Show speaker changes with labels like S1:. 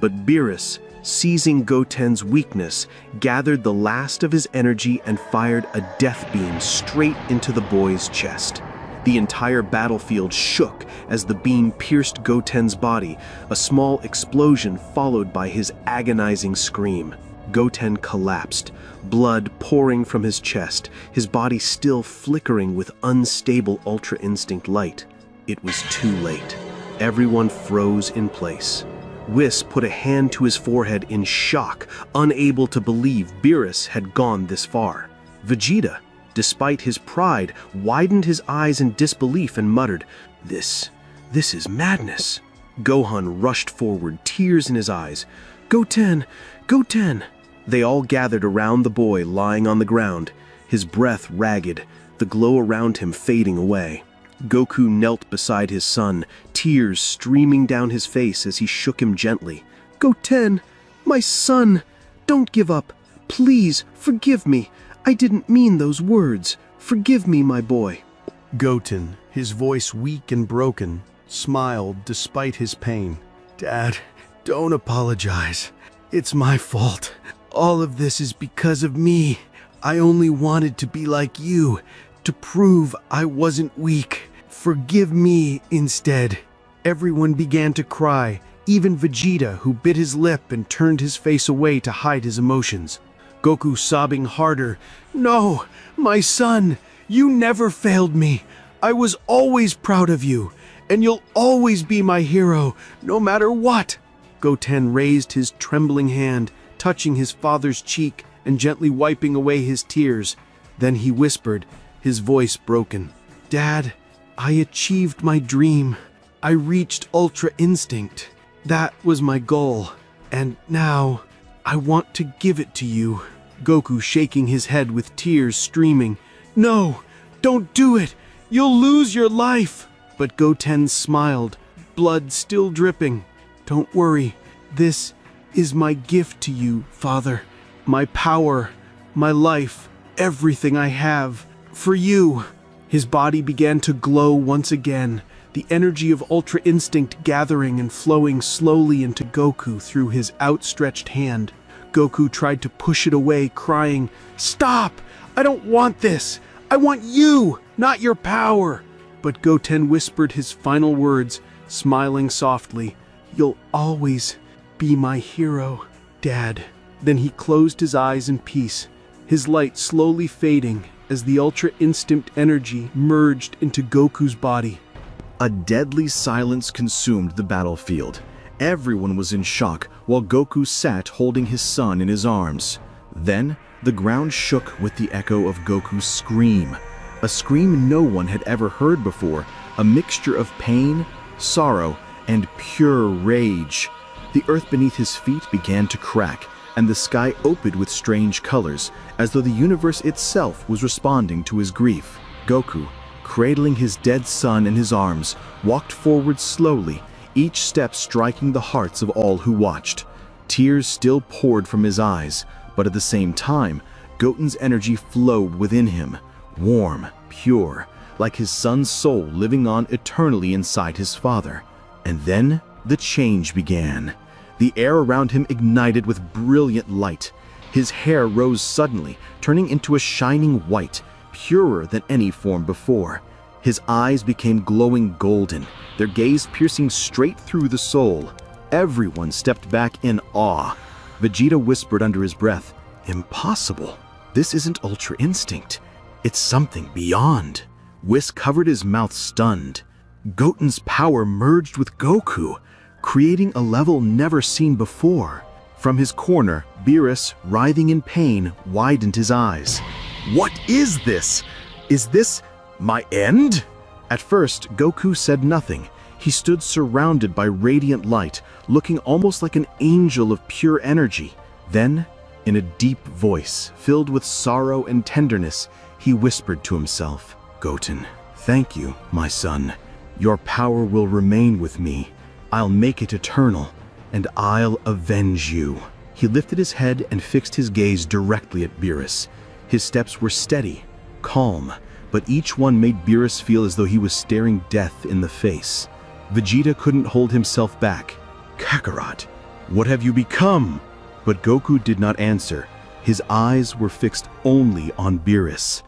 S1: But Beerus, seizing Goten's weakness, gathered the last of his energy and fired a death beam straight into the boy's chest. The entire battlefield shook as the beam pierced Goten's body, a small explosion followed by his agonizing scream. Goten collapsed, blood pouring from his chest, his body still flickering with unstable Ultra Instinct light. It was too late. Everyone froze in place. Whis put a hand to his forehead in shock, unable to believe Beerus had gone this far. Vegeta, despite his pride, widened his eyes in disbelief and muttered, This is madness." Gohan rushed forward, tears in his eyes. "Goten! Goten!" They all gathered around the boy lying on the ground, his breath ragged, the glow around him fading away. Goku knelt beside his son, tears streaming down his face as he shook him gently. "Goten, my son, don't give up. Please, forgive me. I didn't mean those words. Forgive me, my boy."
S2: Goten, his voice weak and broken, smiled despite his pain. "Dad, don't apologize. It's my fault. All of this is because of me. I only wanted to be like you, to prove I wasn't weak. Forgive me instead." Everyone began to cry, even Vegeta, who bit his lip and turned his face away to hide his emotions. Goku sobbing harder, "No, my son, you never failed me. I was always proud of you, and you'll always be my hero, no matter what." Goten raised his trembling hand, touching his father's cheek and gently wiping away his tears. Then he whispered, his voice broken, "Dad, I achieved my dream. I reached Ultra Instinct. That was my goal. And now, I want to give it to you." Goku shaking his head with tears streaming, "No, don't do it. You'll lose your life." But Goten smiled, blood still dripping. "Don't worry. This is my gift to you, Father. My power, my life, everything I have, for you." His body began to glow once again, the energy of Ultra Instinct gathering and flowing slowly into Goku through his outstretched hand. Goku tried to push it away, crying, "Stop! I don't want this! I want you, not your power!" But Goten whispered his final words, smiling softly, "You'll always be my hero, Dad." Then he closed his eyes in peace, his light slowly fading as the Ultra Instinct energy merged into Goku's body.
S3: A deadly silence consumed the battlefield. Everyone was in shock while Goku sat holding his son in his arms. Then, the ground shook with the echo of Goku's scream. A scream no one had ever heard before, a mixture of pain, sorrow, and pure rage. The earth beneath his feet began to crack, and the sky opened with strange colors, as though the universe itself was responding to his grief. Goku, cradling his dead son in his arms, walked forward slowly, each step striking the hearts of all who watched. Tears still poured from his eyes, but at the same time, Goten's energy flowed within him, warm, pure, like his son's soul living on eternally inside his father. And then the change began. The air around him ignited with brilliant light. His hair rose suddenly, turning into a shining white, purer than any form before. His eyes became glowing golden, their gaze piercing straight through the soul. Everyone stepped back in awe. Vegeta whispered under his breath, "Impossible. This isn't Ultra Instinct. It's something beyond." Whis covered his mouth stunned. Goten's power merged with Goku, creating a level never seen before. From his corner, Beerus, writhing in pain, widened his eyes. "What is this? Is this my end?" At first, Goku said nothing. He stood surrounded by radiant light, looking almost like an angel of pure energy. Then, in a deep voice, filled with sorrow and tenderness, he whispered to himself, "Goten, thank you, my son. Your power will remain with me. I'll make it eternal, and I'll avenge you." He lifted his head and fixed his gaze directly at Beerus. His steps were steady, calm, but each one made Beerus feel as though he was staring death in the face. Vegeta couldn't hold himself back. "Kakarot, What have you become?" But Goku did not answer. His eyes were fixed only on Beerus.